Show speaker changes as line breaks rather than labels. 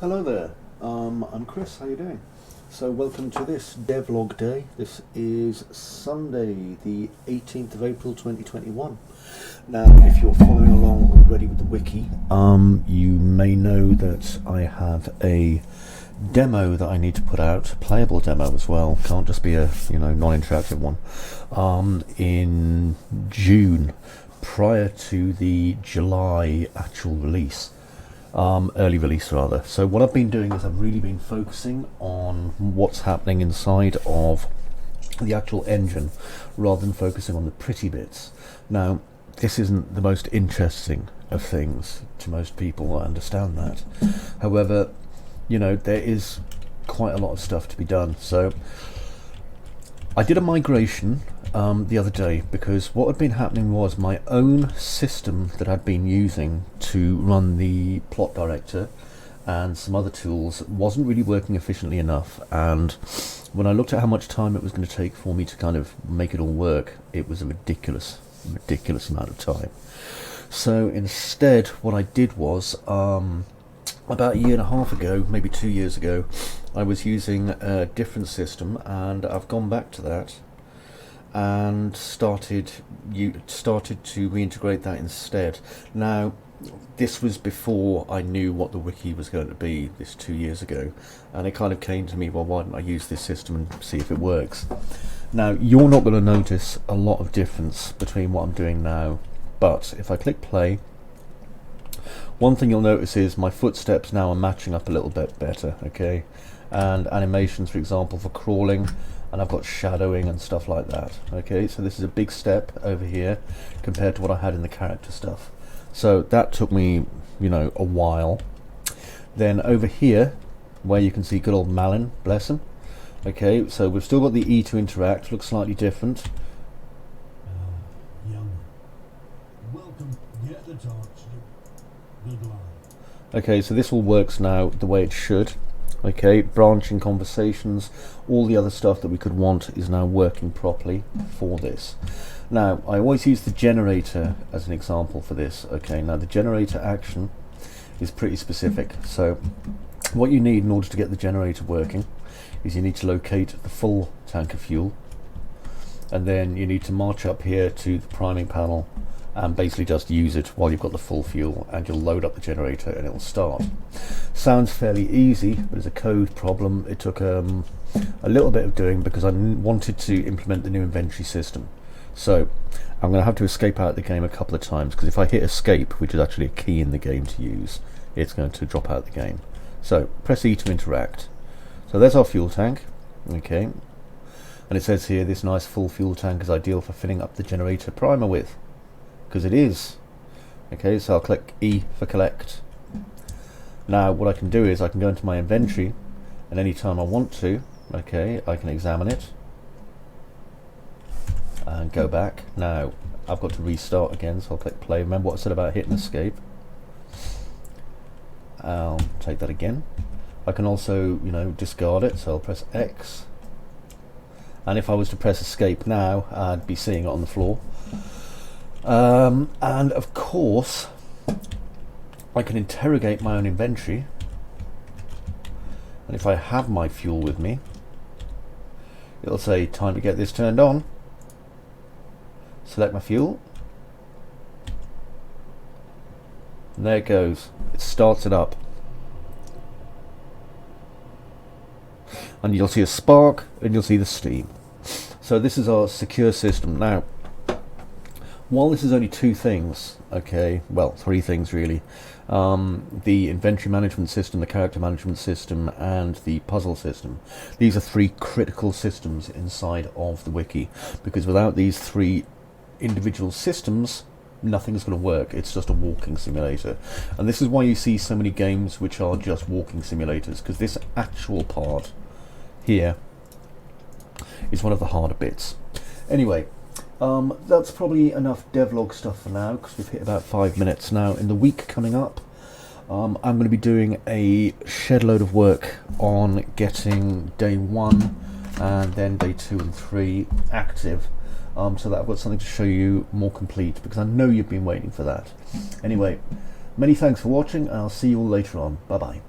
Hello there, I'm Chris, how you doing? So welcome to this devlog day. This is Sunday the 18th of April 2021. Now if you're following along already with the wiki, you may know that I have a demo that I need to put out, a playable demo as well, can't just be a non-interactive one, in June prior to the July actual release. Early release rather. So what I've been doing is I've really been focusing on what's happening inside of the actual engine rather than focusing on the pretty bits. Now this isn't the most interesting of things to most people, I understand that. However, there is quite a lot of stuff to be done. So I did a migration the other day because what had been happening was my own system that I'd been using to run the PlotDirector and some other tools wasn't really working efficiently enough, and when I looked at how much time it was going to take for me to kind of make it all work, it was a ridiculous amount of time. So instead what I did was about a year and a half ago, maybe 2 years ago, I was using a different system, and I've gone back to that and started to reintegrate that instead. Now this was before I knew what the wiki was going to be, this 2 years ago, and it kind of came to me, well, why don't I use this system and see if it works. Now you're not going to notice a lot of difference between what I'm doing now, but if I click play, one thing you'll notice is my footsteps now are matching up a little bit better, okay, and animations, for example, for crawling, and I've got shadowing and stuff like that. Okay, so this is a big step over here compared to what I had in the character stuff. So that took me, a while. Then over here, where you can see good old Malin, bless him. Okay, so we've still got the E to interact, looks slightly different.
Young. Welcome. Get the torch. Good luck.
Okay, so this all works now the way it should. Okay, branching conversations, all the other stuff that we could want is now working properly for this. Now, I always use the generator as an example for this. Okay, now the generator action is pretty specific. So what you need in order to get the generator working is you need to locate the full tank of fuel, and then you need to march up here to the priming panel and basically just use it while you've got the full fuel, and you'll load up the generator and it'll start. Sounds fairly easy, but it's a code problem. It took a little bit of doing because I wanted to implement the new inventory system. So I'm going to have to escape out of the game a couple of times, because if I hit escape, which is actually a key in the game to use, it's going to drop out of the game. So press E to interact. So there's our fuel tank, okay, and it says here this nice full fuel tank is ideal for filling up the generator primer with, because it is. Okay, so I'll click E for collect. Now what I can do is I can go into my inventory, and anytime I want to, okay, I can examine it and go back. Now I've got to restart again, so I'll click play. Remember what I said about hitting escape? I'll take that again. I can also discard it, so I'll press X, and if I was to press escape now, I'd be seeing it on the floor. And of course I can interrogate my own inventory, and if I have my fuel with me, it'll say time to get this turned on. Select my fuel, and there it goes. It starts it up, and you'll see a spark and you'll see the steam. So this is our secure system. Now while this is only two things, okay, well, three things really, the inventory management system, the character management system, and the puzzle system. These are three critical systems inside of the wiki, because without these three individual systems, nothing's going to work. It's just a walking simulator. And this is why you see so many games which are just walking simulators, because this actual part here is one of the harder bits. Anyway, that's probably enough devlog stuff for now, because we've hit about 5 minutes now. In the week coming up, I'm going to be doing a shed load of work on getting day 1 and then day 2 and 3 active, so that I've got something to show you more complete, because I know you've been waiting for that. Anyway, many thanks for watching, and I'll see you all later on. Bye bye.